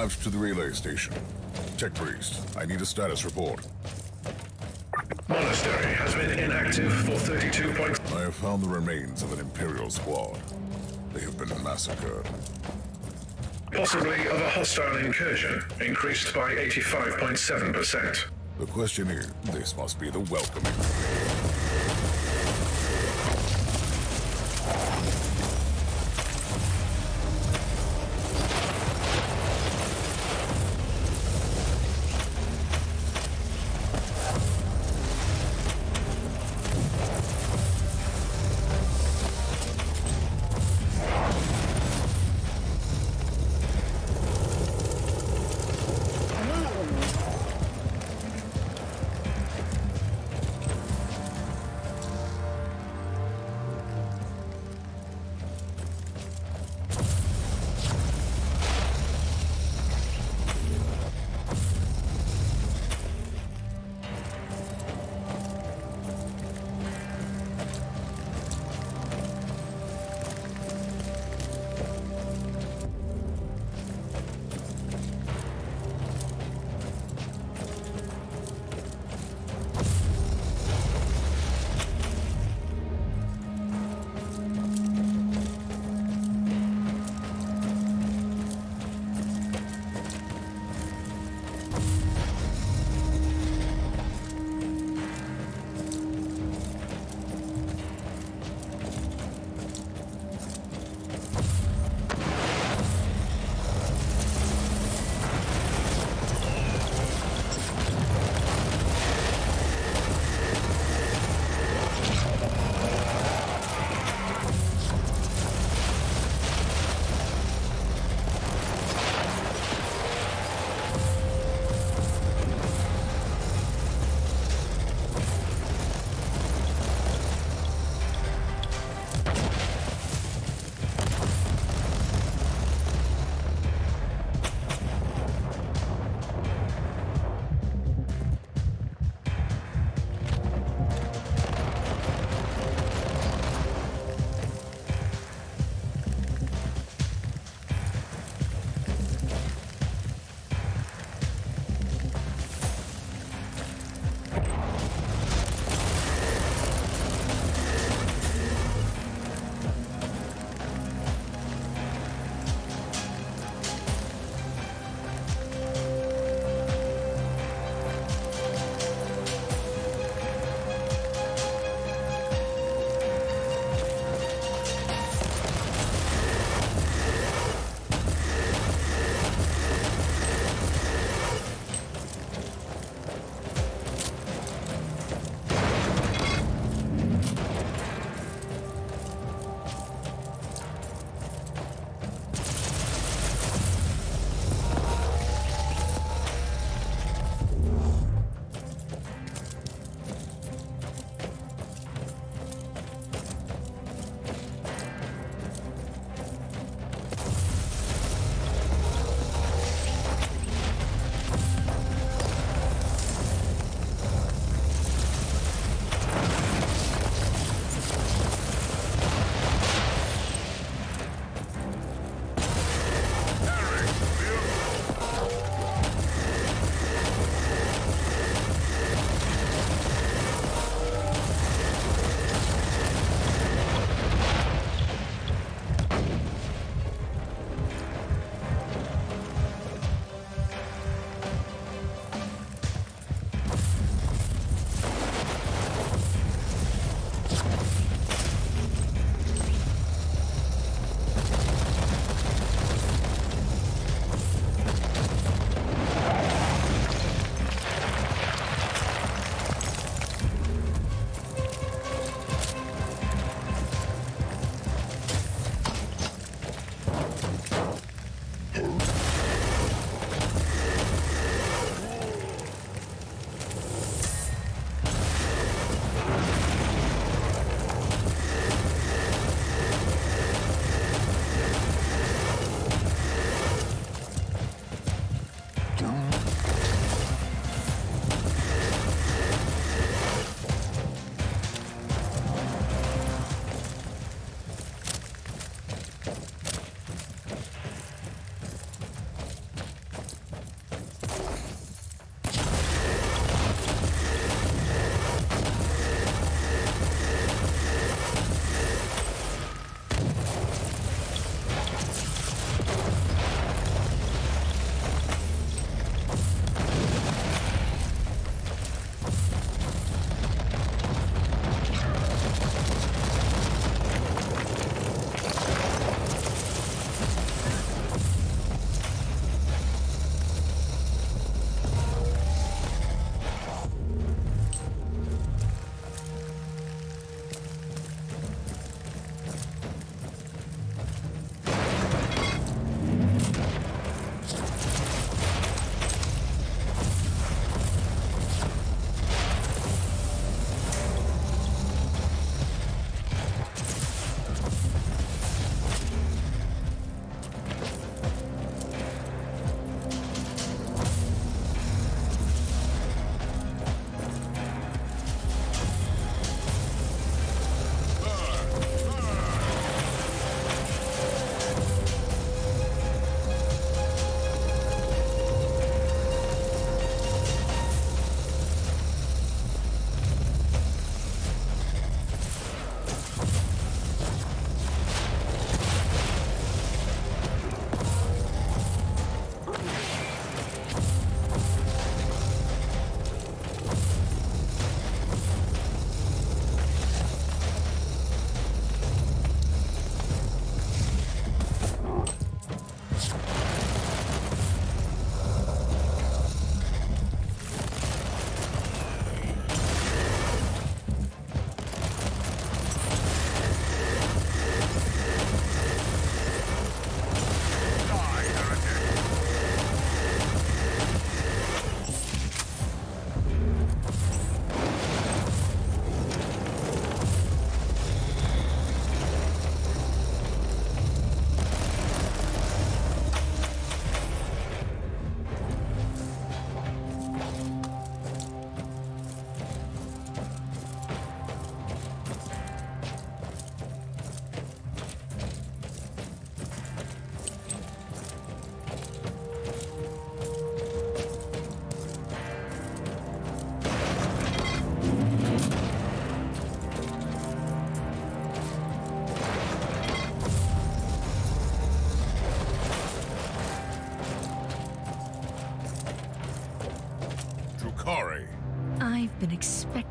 arrived to the relay station. Check Priest. I need a status report. Monastery has been inactive for 32 points. I have found the remains of an Imperial squad. They have been massacred. Possibly of a hostile incursion, increased by 85.7%. The question is, this must be the welcoming.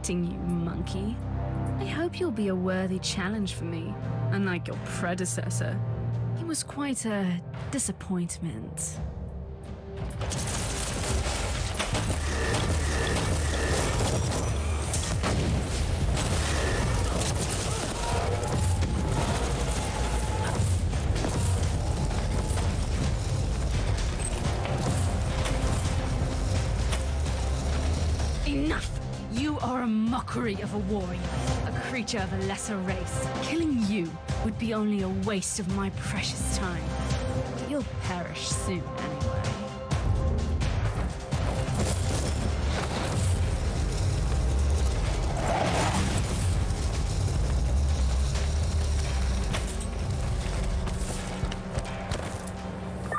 expecting you, monkey. I hope you'll be a worthy challenge for me, unlike your predecessor. He was quite a disappointment. Enough! You are a mockery of a warrior, a creature of a lesser race. Killing you would be only a waste of my precious time. You'll perish soon anyway.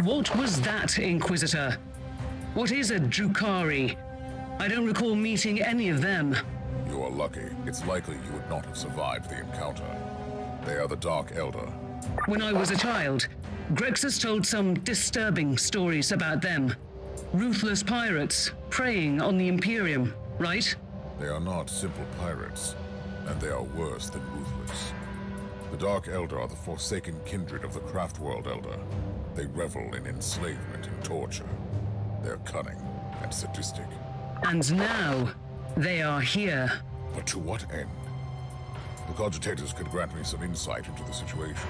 What was that, Inquisitor? What is a Drukhari? I don't recall meeting any of them. You are lucky. It's likely you would not have survived the encounter. They are the Dark Elder. When I was a child, Grexus told some disturbing stories about them. Ruthless pirates preying on the Imperium, right? They are not simple pirates, and they are worse than ruthless. The Dark Elder are the forsaken kindred of the Craftworld Elder. They revel in enslavement and torture. They are cunning and sadistic. And now, they are here. But to what end? The cogitators could grant me some insight into the situation.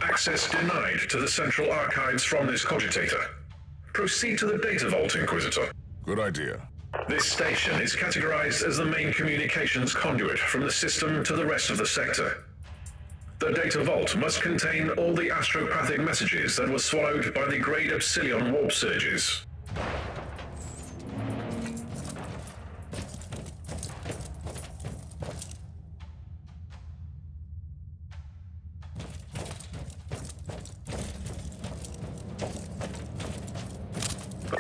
Access denied to the central archives from this cogitator. Proceed to the data vault, Inquisitor. Good idea. This station is categorized as the main communications conduit from the system to the rest of the sector. The data vault must contain all the astropathic messages that were swallowed by the Great Epsilon warp surges.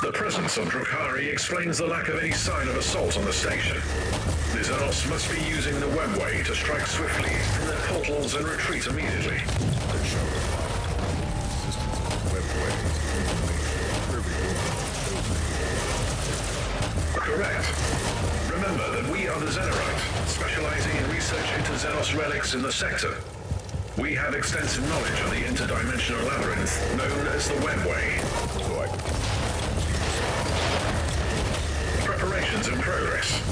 The presence of Drukhari explains the lack of any sign of assault on the station. The Xenos must be using the webway to strike swiftly from their portals and retreat immediately. They show the existence of the webway Correct. Remember that we are the Xenorite, specializing in research into Xenos relics in the sector. We have extensive knowledge of the interdimensional labyrinth known as the webway. Preparations in progress.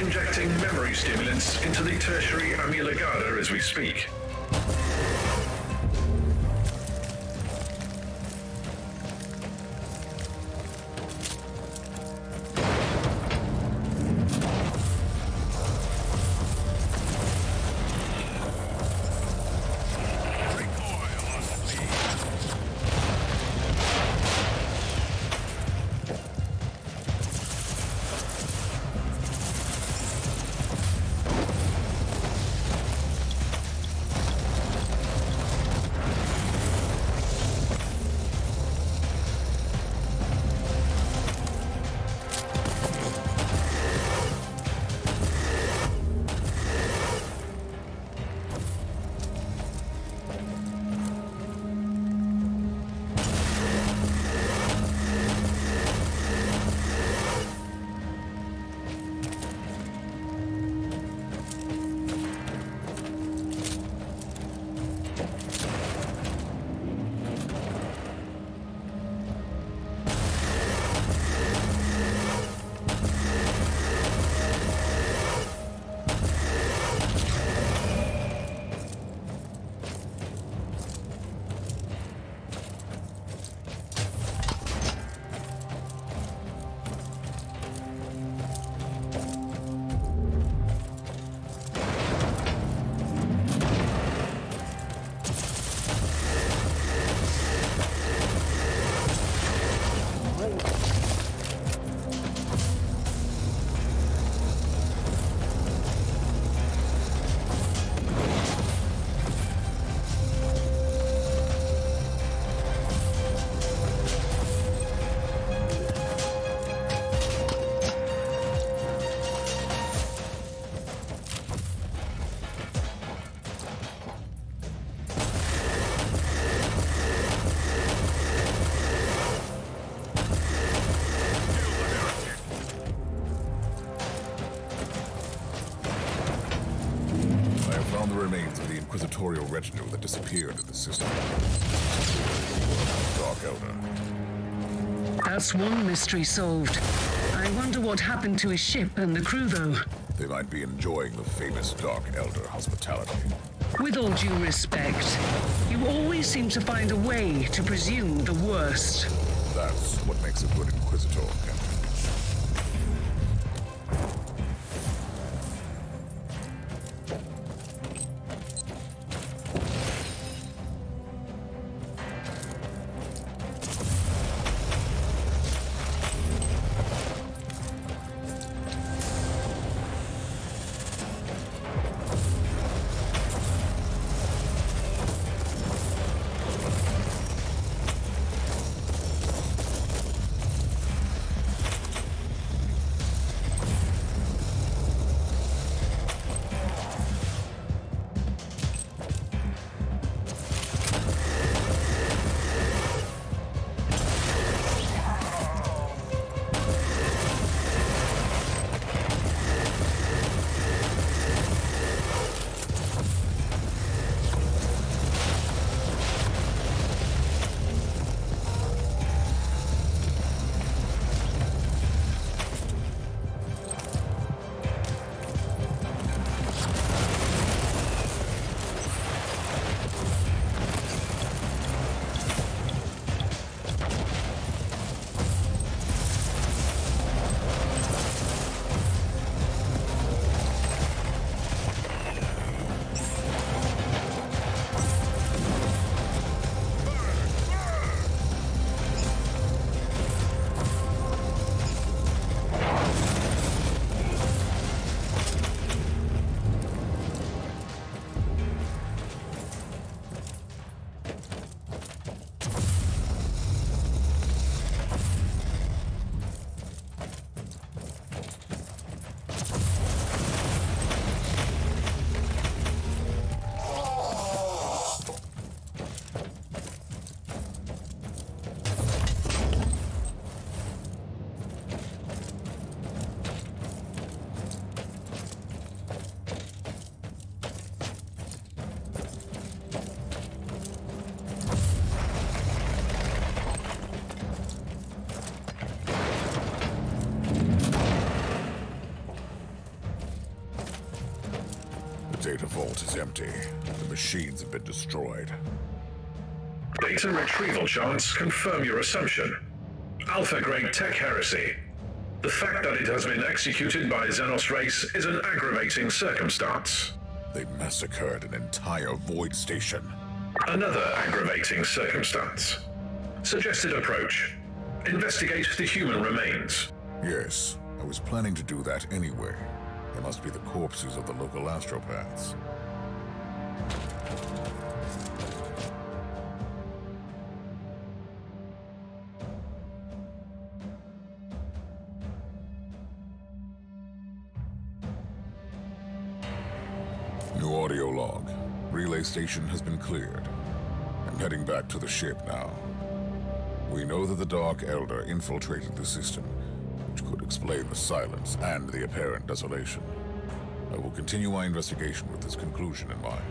Injecting memory stimulants into the tertiary amyloid as we speak. to the inquisitorial retinue that disappeared in the system. Dark Elder. That's one mystery solved. I wonder what happened to his ship and the crew, though. They might be enjoying the famous Dark Elder hospitality. With all due respect, you always seem to find a way to presume the worst. That's what makes a good Inquisitor, Captain. The data vault is empty. The machines have been destroyed. Data retrieval charts confirm your assumption. Alpha-grade tech heresy. The fact that it has been executed by Xenos race is an aggravating circumstance. They massacred an entire void station. Another aggravating circumstance. Suggested approach. Investigate the human remains. Yes, I was planning to do that anyway. They must be the corpses of the local astropaths. New audio log. Relay station has been cleared. I'm heading back to the ship now. We know that the Dark Elder infiltrated the system, which could explain the silence and the apparent desolation. I will continue my investigation with this conclusion in mind.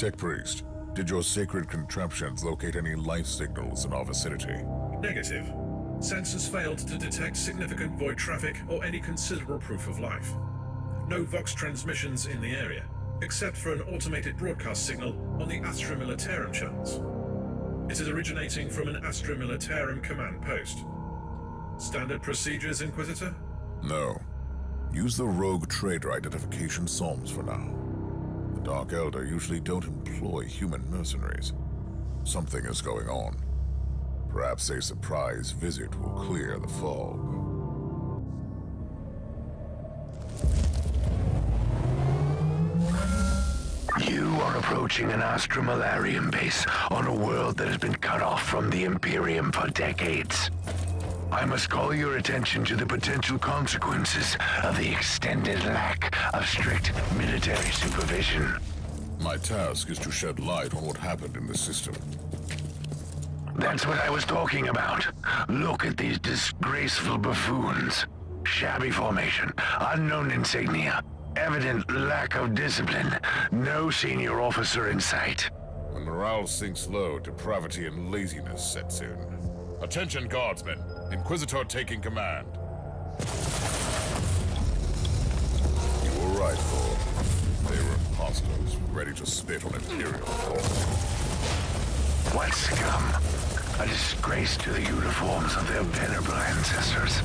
Tech Priest, did your sacred contraptions locate any life signals in our vicinity? Negative. Sensors failed to detect significant void traffic or any considerable proof of life. No Vox transmissions in the area, except for an automated broadcast signal on the Astra Militarum channels. It is originating from an Astra Militarum command post. Standard procedures, Inquisitor? No. Use the rogue trader identification psalms for now. The Dark Elder usually don't employ human mercenaries. Something is going on. Perhaps a surprise visit will clear the fog. You are approaching an Astromalarian base on a world that has been cut off from the Imperium for decades. I must call your attention to the potential consequences of the extended lack of strict military supervision. My task is to shed light on what happened in the system. That's what I was talking about. Look at these disgraceful buffoons. Shabby formation, unknown insignia, evident lack of discipline, no senior officer in sight. When morale sinks low, depravity and laziness sets in. Attention, guardsmen! Inquisitor taking command. You were right, Thor. They were imposters, ready to spit on Imperial force. What scum? A disgrace to the uniforms of their venerable ancestors.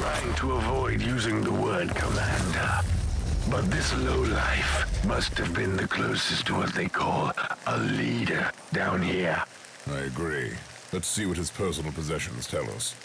trying to avoid using the word commander. But this lowlife must have been the closest to what they call a leader down here. I agree. Let's see what his personal possessions tell us.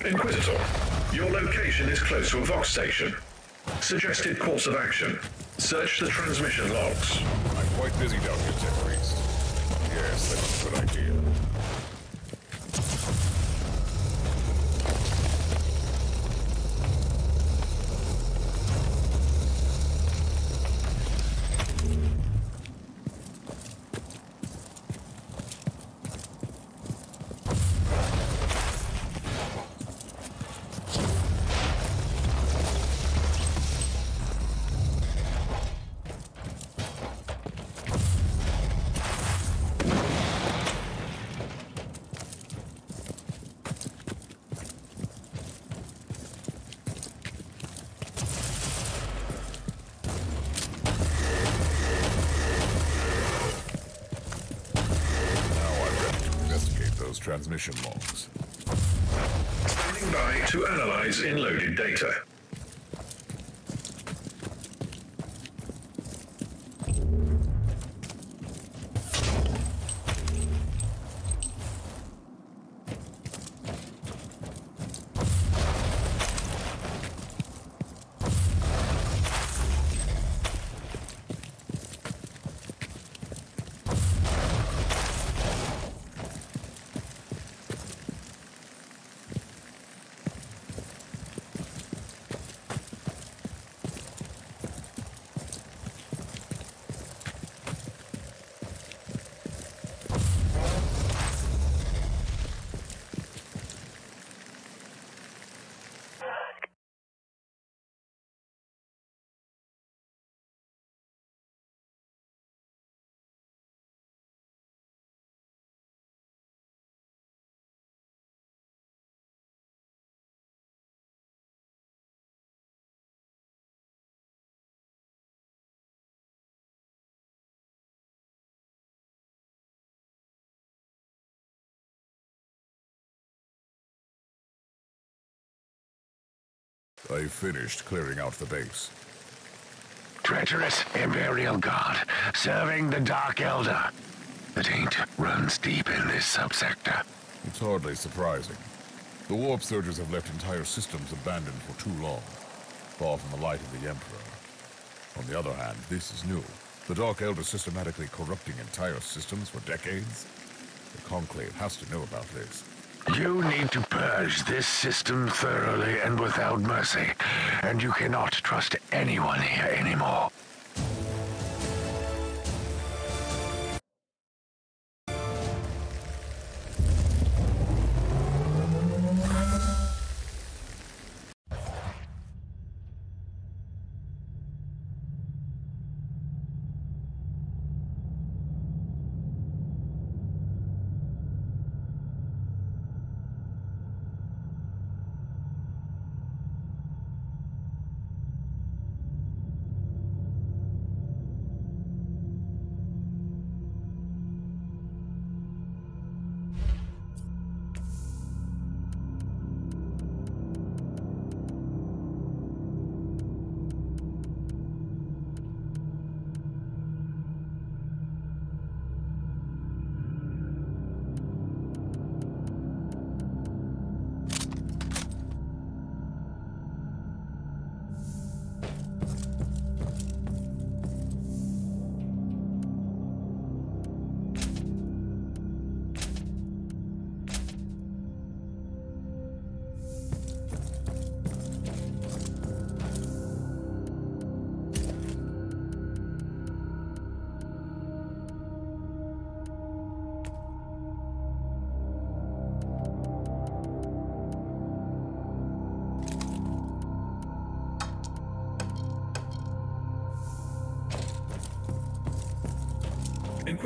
Inquisitor, your location is close to a Vox station. Suggested course of action. Search the transmission logs. I'm quite busy down here, Tech Priest. Yes, that's a good idea. Transmission logs. Standing by to analyze in-loaded data. I finished clearing out the base. Treacherous Imperial Guard, serving the Dark Elder. The taint runs deep in this subsector. It's hardly surprising. The warp surges have left entire systems abandoned for too long, far from the light of the Emperor. On the other hand, this is new. The Dark Elder systematically corrupting entire systems for decades. The Conclave has to know about this. You need to purge this system thoroughly and without mercy, and you cannot trust anyone here anymore.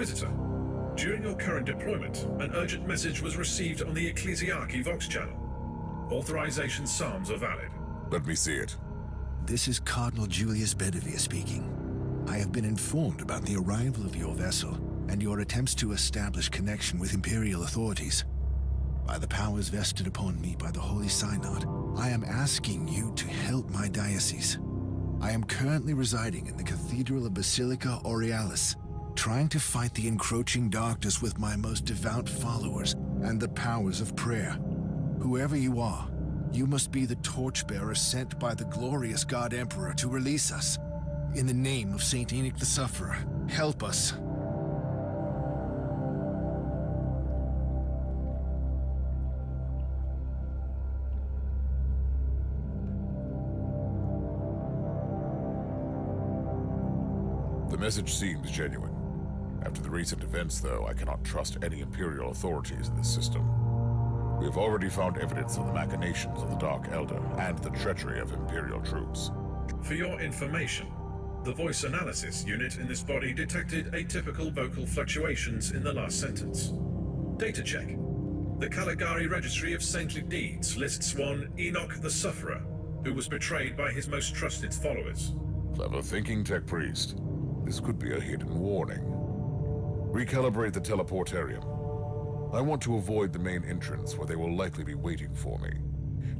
Inquisitor. During your current deployment, an urgent message was received on the Ecclesiarchy Vox channel. Authorization psalms are valid. Let me see it. This is Cardinal Julius Bedivere speaking. I have been informed about the arrival of your vessel and your attempts to establish connection with Imperial authorities. By the powers vested upon me by the Holy Synod, I am asking you to help my diocese. I am currently residing in the Cathedral of Basilica Aurealis, trying to fight the encroaching darkness with my most devout followers and the powers of prayer. Whoever you are, you must be the torchbearer sent by the glorious God Emperor to release us. In the name of Saint Enoch the Sufferer, help us. The message seems genuine. After the recent events, though, I cannot trust any Imperial authorities in this system. We have already found evidence of the machinations of the Dark Elder and the treachery of Imperial troops. For your information, the voice analysis unit in this body detected atypical vocal fluctuations in the last sentence. Data check. The Caligari Registry of Saintly Deeds lists one Enoch the Sufferer, who was betrayed by his most trusted followers. Clever thinking, Tech Priest. This could be a hidden warning. Recalibrate the teleportarium. I want to avoid the main entrance where they will likely be waiting for me.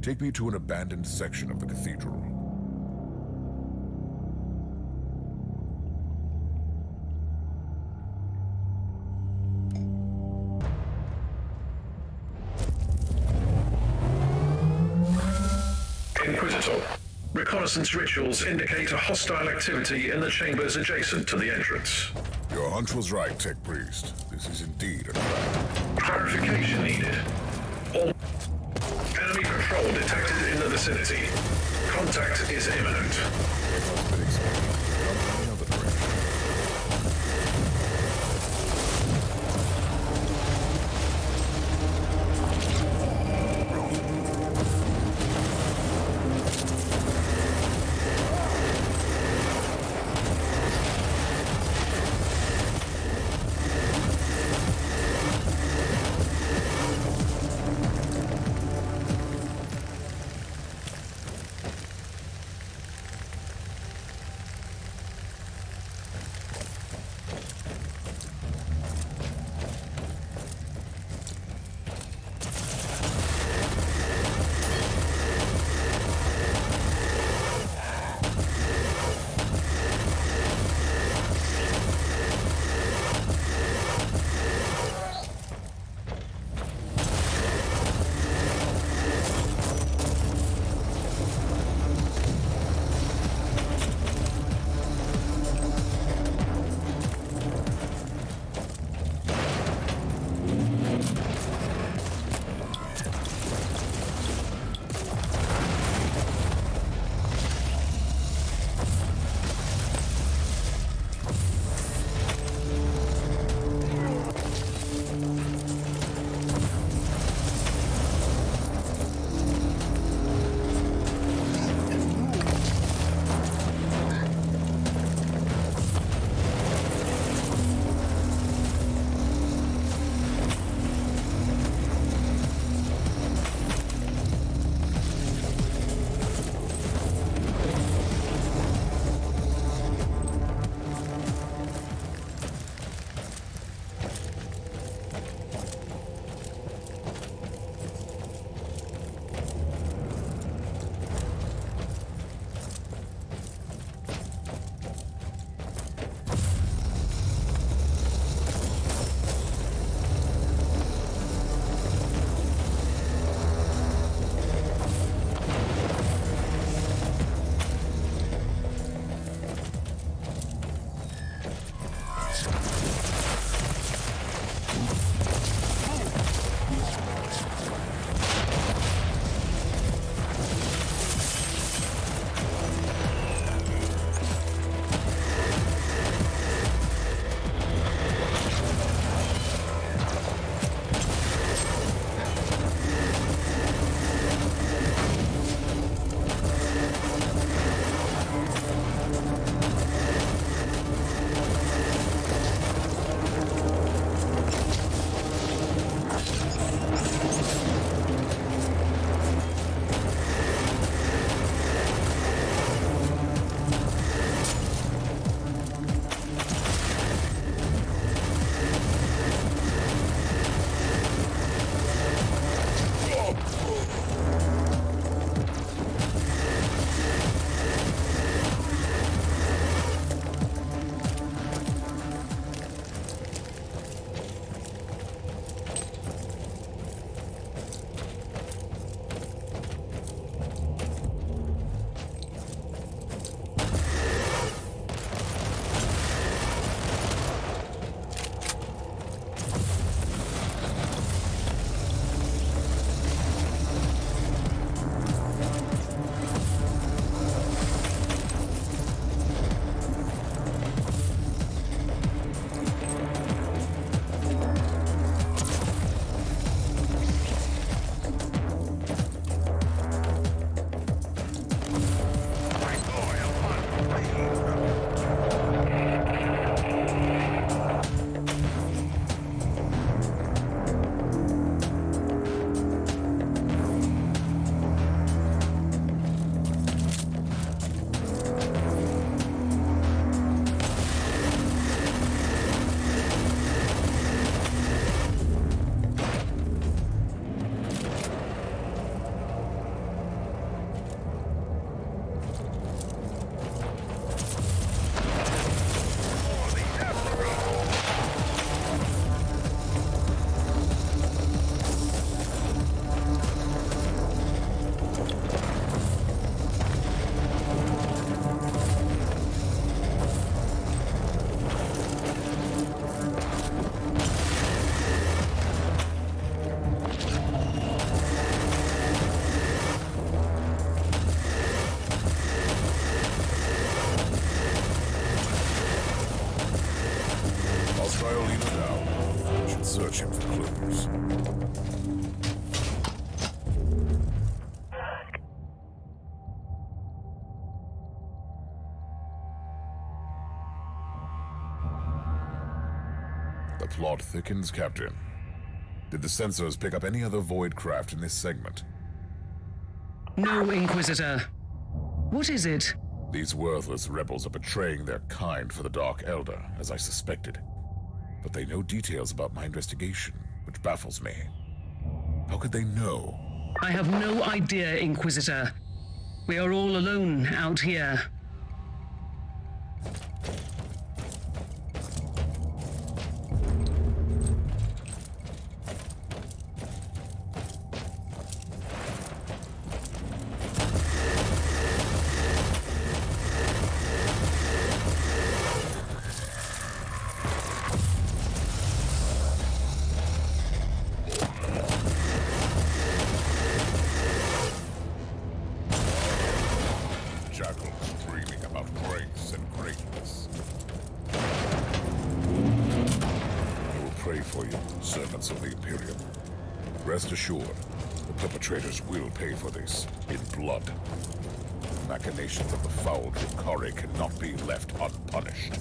Take me to an abandoned section of the cathedral. Inquisitor, reconnaissance rituals indicate a hostile activity in the chambers adjacent to the entrance. Your hunch was right, Tech Priest. This is indeed a trap. Clarification needed. All enemy patrol detected in the vicinity. Contact is imminent. Another direction. The plot thickens, Captain. Did the sensors pick up any other void craft in this segment? No, Inquisitor. What is it? These worthless rebels are betraying their kind for the Dark Elder, as I suspected. But they know details about my investigation, which baffles me. How could they know? I have no idea, Inquisitor. We are all alone out here. Rest assured, the perpetrators will pay for this in blood. The machinations of the foul Drukhari cannot be left unpunished.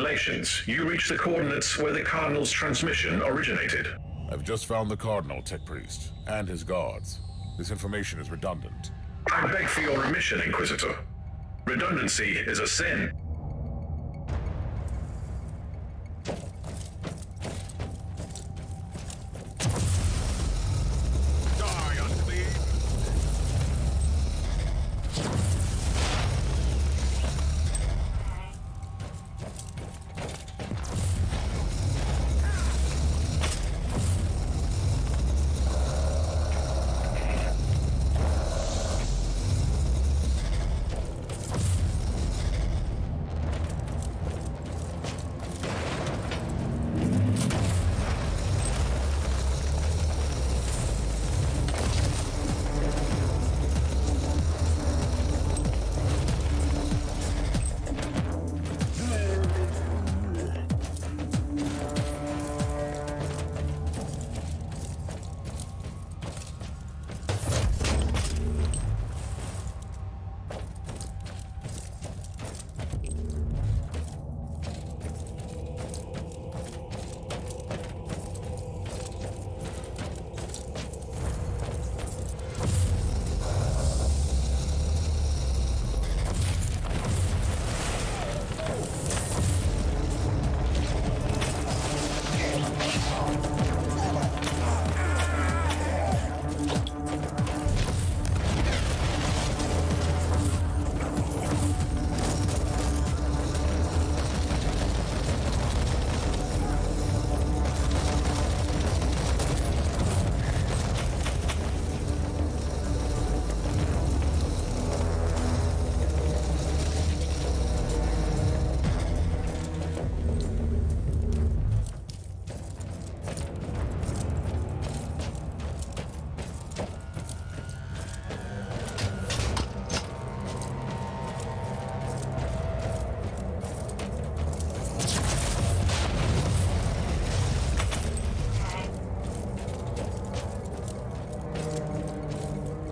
simulations, you reach the coordinates where the Cardinal's transmission originated. I've just found the Cardinal, Tech Priest, and his guards. This information is redundant. I beg for your remission, Inquisitor. Redundancy is a sin.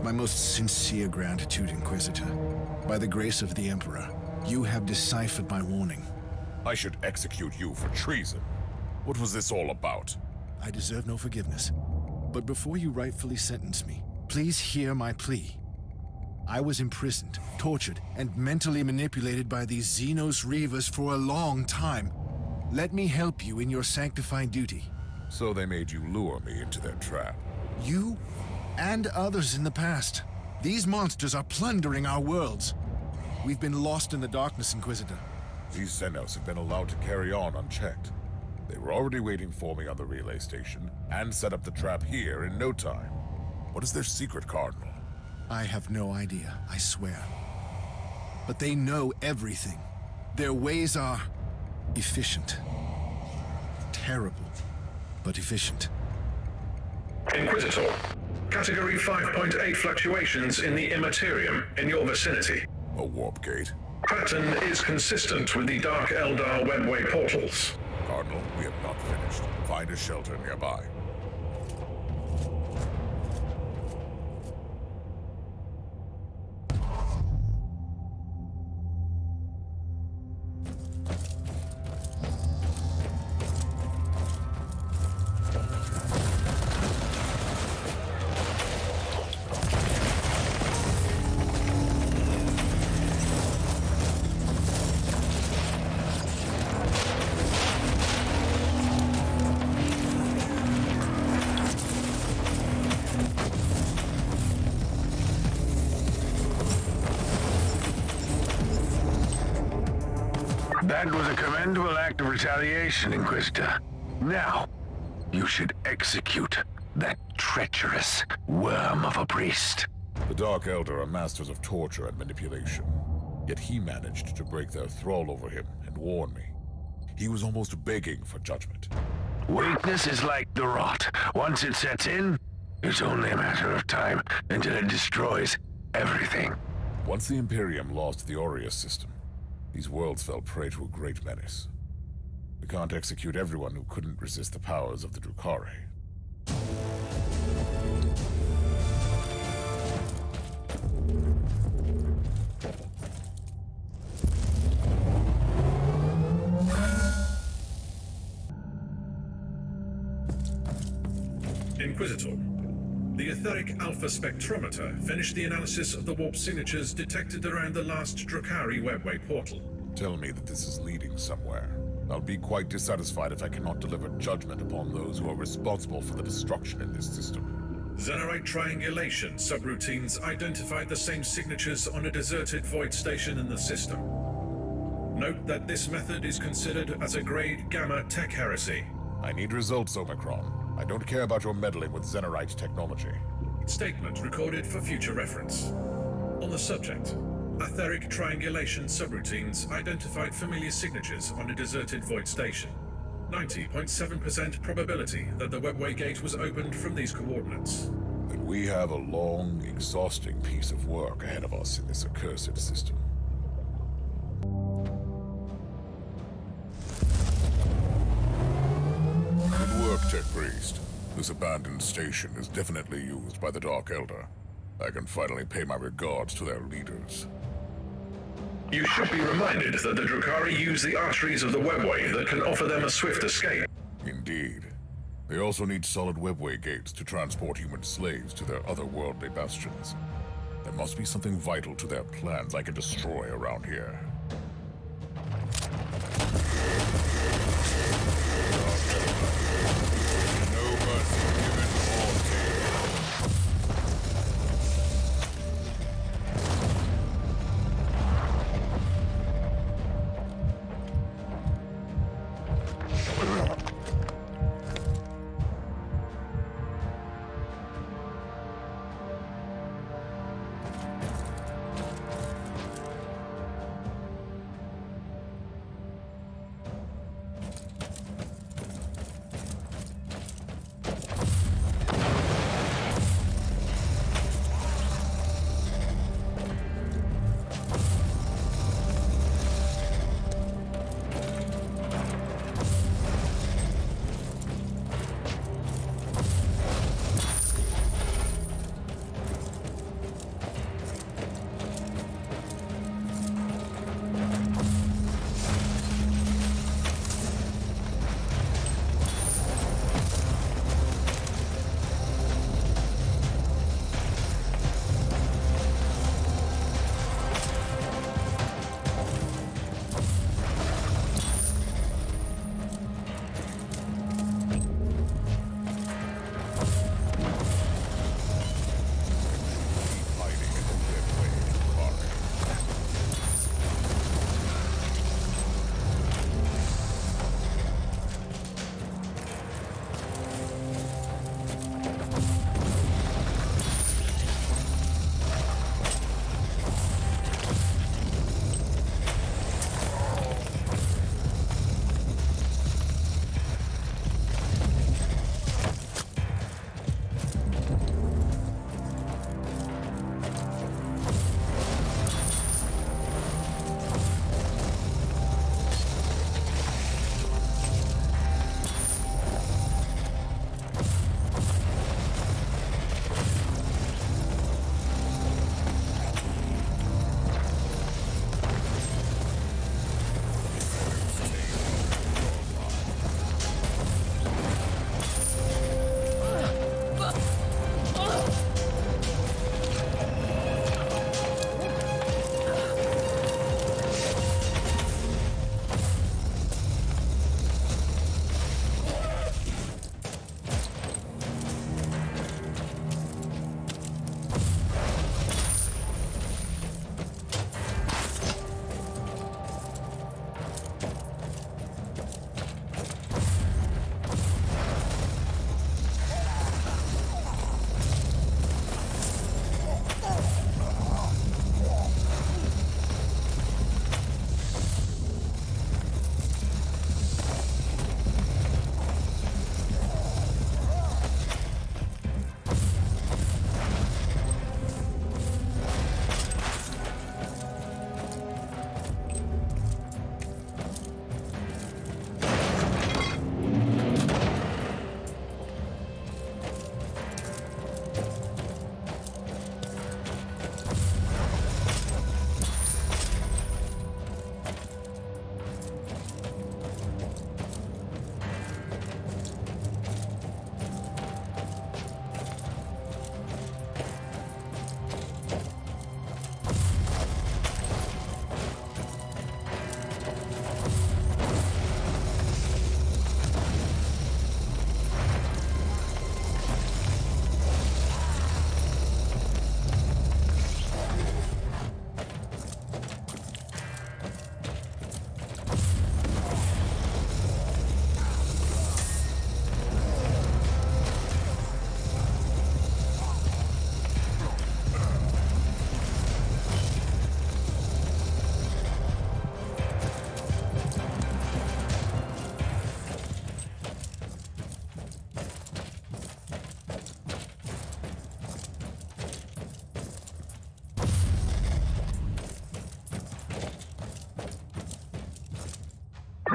My most sincere gratitude, Inquisitor. By the grace of the Emperor, you have deciphered my warning. I should execute you for treason. What was this all about? I deserve no forgiveness. But before you rightfully sentence me, please hear my plea. I was imprisoned, tortured, and mentally manipulated by these Xenos Reavers for a long time. Let me help you in your sanctifying duty. So they made you lure me into their trap. You and others in the past. These monsters are plundering our worlds. We've been lost in the darkness, Inquisitor. These Xenos have been allowed to carry on unchecked. They were already waiting for me on the relay station and set up the trap here in no time. What is their secret, Cardinal? I have no idea, I swear. But they know everything. Their ways are efficient. Terrible, but efficient. Inquisitor, Category 5.8 fluctuations in the Immaterium in your vicinity. A warp gate. Pattern is consistent with the Dark Eldar webway portals. Cardinal, we have not finished. Find a shelter nearby. That was a commendable act of retaliation, Inquisitor. Now, you should execute that treacherous worm of a priest. The Dark Elder are masters of torture and manipulation. Yet he managed to break their thrall over him and warn me. He was almost begging for judgment. Weakness is like the rot. Once it sets in, it's only a matter of time until it destroys everything. Once the Imperium lost the Aureus system, these worlds fell prey to a great menace. We can't execute everyone who couldn't resist the powers of the Drukhari. Inquisitor. The etheric alpha spectrometer finished the analysis of the warp signatures detected around the last Drukhari webway portal. Tell me that this is leading somewhere. I'll be quite dissatisfied if I cannot deliver judgment upon those who are responsible for the destruction in this system. Xenorite triangulation subroutines identified the same signatures on a deserted void station in the system. Note that this method is considered as a grade Gamma tech heresy. I need results, Omicron. I don't care about your meddling with Xenorite technology. Statement recorded for future reference. On the subject, etheric triangulation subroutines identified familiar signatures on a deserted void station. 90.7% probability that the webway gate was opened from these coordinates. Then we have a long, exhausting piece of work ahead of us in this accursed system. Good work, Tech Priest. This abandoned station is definitely used by the Dark Elder. I can finally pay my regards to their leaders. You should be reminded that the Drukhari use the arteries of the webway that can offer them a swift escape. Indeed. They also need solid webway gates to transport human slaves to their otherworldly bastions. There must be something vital to their plans I can destroy around here. No mercy given or taken.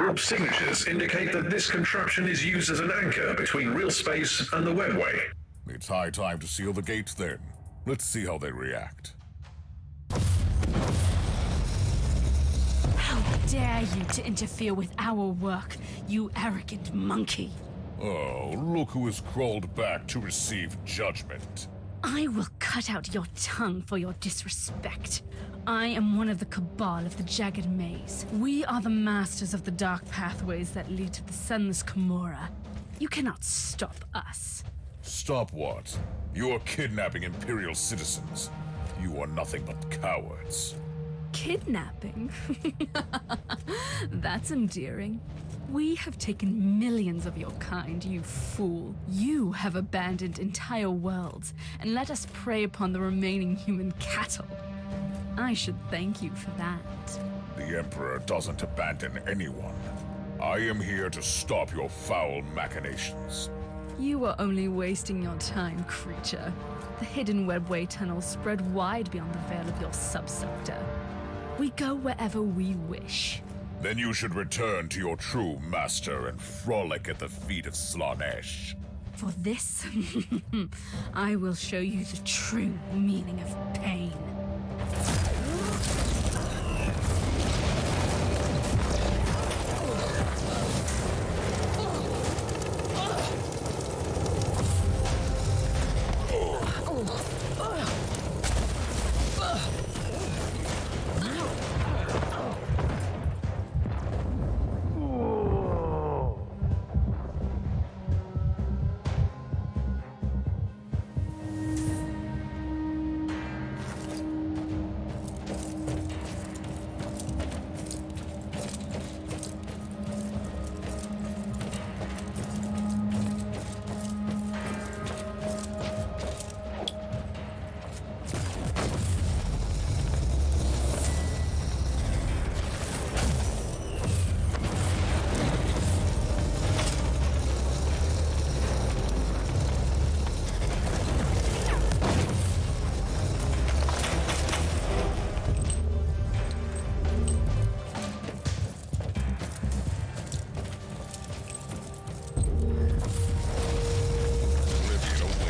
warp signatures indicate that this contraption is used as an anchor between real space and the webway. It's high time to seal the gates then. Let's see how they react. How dare you to interfere with our work, you arrogant monkey! Oh, look who has crawled back to receive judgment. I will cut out your tongue for your disrespect. I am one of the Cabal of the Jagged Maze. We are the masters of the dark pathways that lead to the Sunless Camorra. You cannot stop us. Stop what? You are kidnapping Imperial citizens. You are nothing but cowards. Kidnapping? That's endearing. We have taken millions of your kind, you fool. You have abandoned entire worlds and let us prey upon the remaining human cattle. I should thank you for that. The Emperor doesn't abandon anyone. I am here to stop your foul machinations. You are only wasting your time, creature. The hidden webway tunnels spread wide beyond the veil of your subsector. We go wherever we wish. Then you should return to your true master and frolic at the feet of Slaanesh. For this, I will show you the true meaning of pain.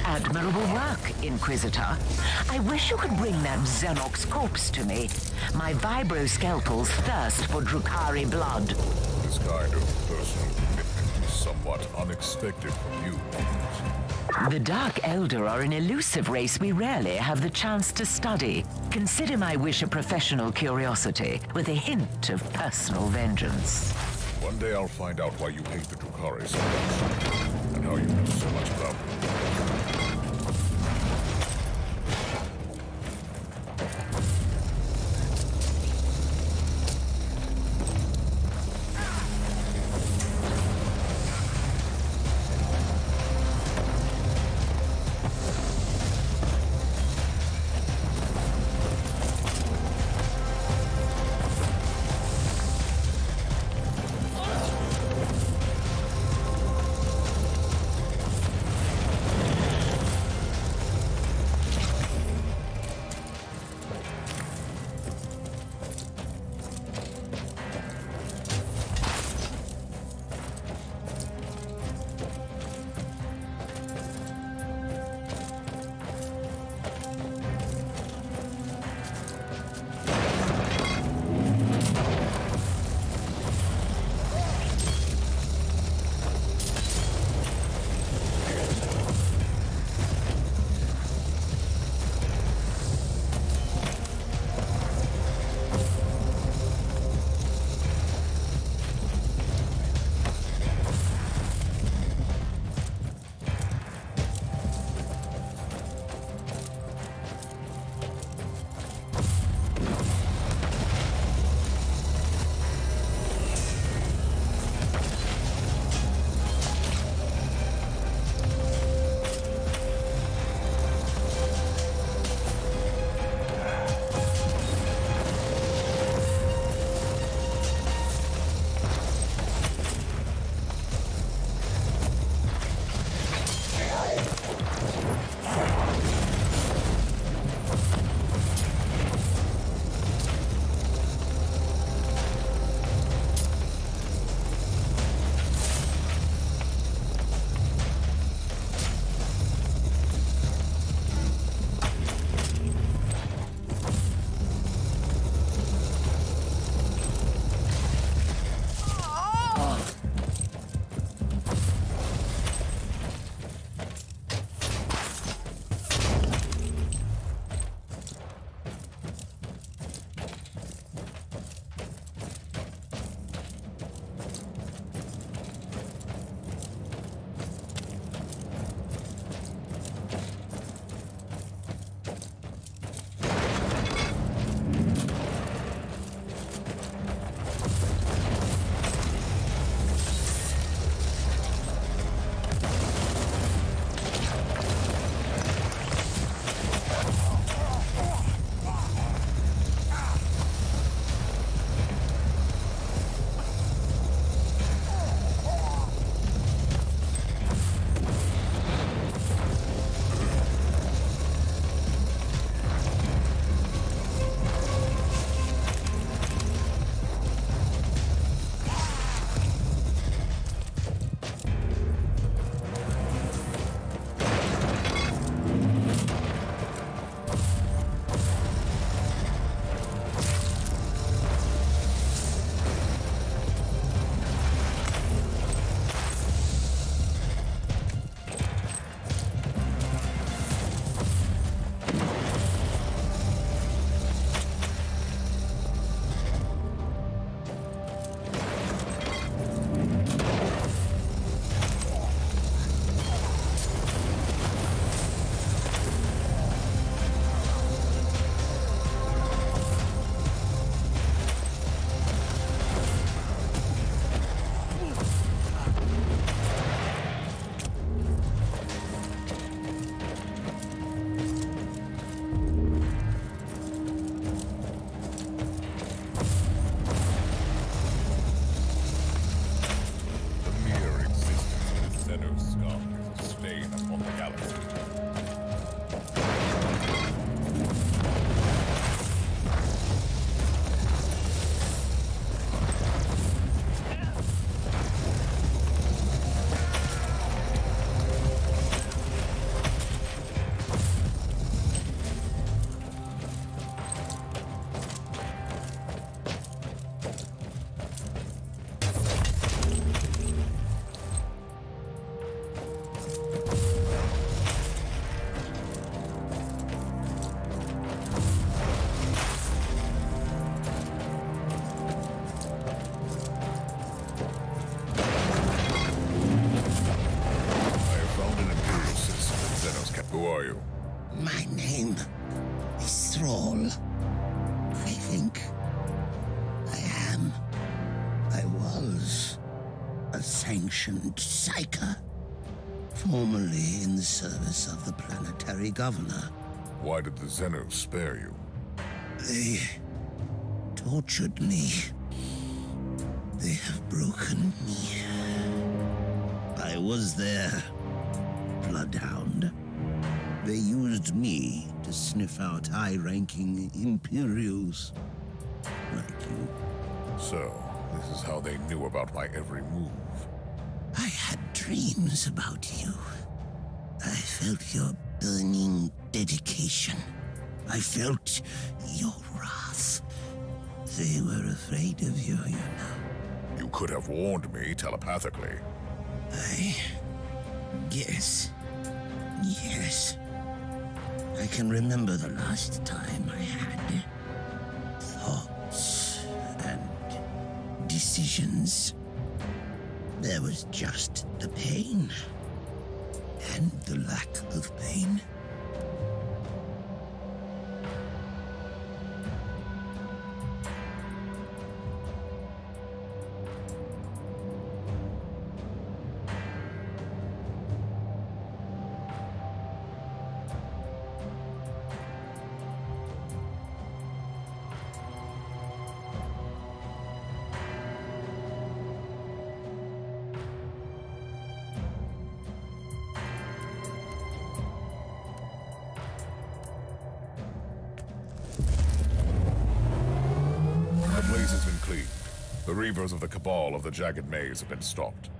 Admirable work, Inquisitor. I wish you could bring that Xenok's corpse to me. My vibroscalpels thirst for Drukhari blood. This kind of personal commitment is somewhat unexpected from you. The Dark Elder are an elusive race we rarely have the chance to study. Consider my wish a professional curiosity, with a hint of personal vengeance. One day I'll find out why you hate the Drukhari so much, and how you know so much about them. sanctioned psyker, formerly in the service of the planetary governor. Why did the Xenos spare you? They tortured me. They have broken me. I was their bloodhound. They used me to sniff out high-ranking Imperials like you. So, this is how they knew about my every move. I had dreams about you. I felt your burning dedication. I felt your wrath. They were afraid of you, you know. You could have warned me telepathically. I guess. Yes. I can remember the last time I had thoughts and decisions. There was just the pain and the lack of pain. The place has been cleaned. The reavers of the Cabal of the Jagged Maze have been stopped.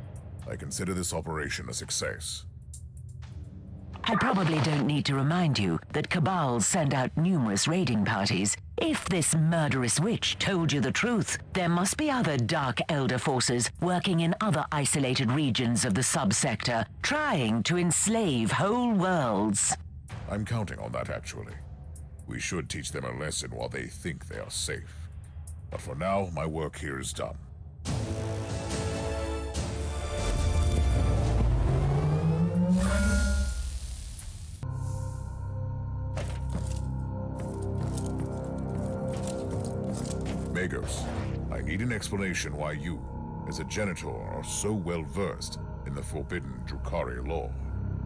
I consider this operation a success. I probably don't need to remind you that Cabals send out numerous raiding parties. If this murderous witch told you the truth, there must be other Dark Elder forces working in other isolated regions of the subsector, trying to enslave whole worlds. I'm counting on that, actually. We should teach them a lesson while they think they are safe. But for now, my work here is done. Magos, I need an explanation why you, as a Genitor, are so well versed in the forbidden Drukhari lore.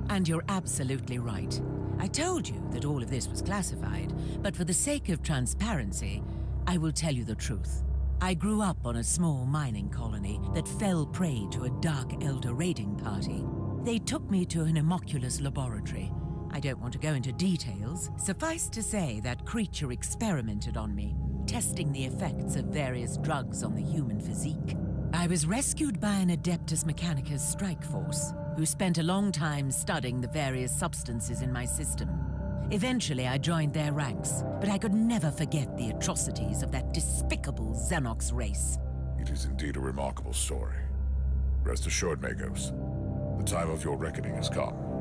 And you're absolutely right. I told you that all of this was classified, but for the sake of transparency, I will tell you the truth. I grew up on a small mining colony that fell prey to a Dark Elder raiding party. They took me to an homunculus laboratory. I don't want to go into details. Suffice to say that creature experimented on me, testing the effects of various drugs on the human physique. I was rescued by an Adeptus Mechanicus strike force, who spent a long time studying the various substances in my system. Eventually, I joined their ranks, but I could never forget the atrocities of that despicable Xenox race. It is indeed a remarkable story. Rest assured, Magos, the time of your reckoning has come.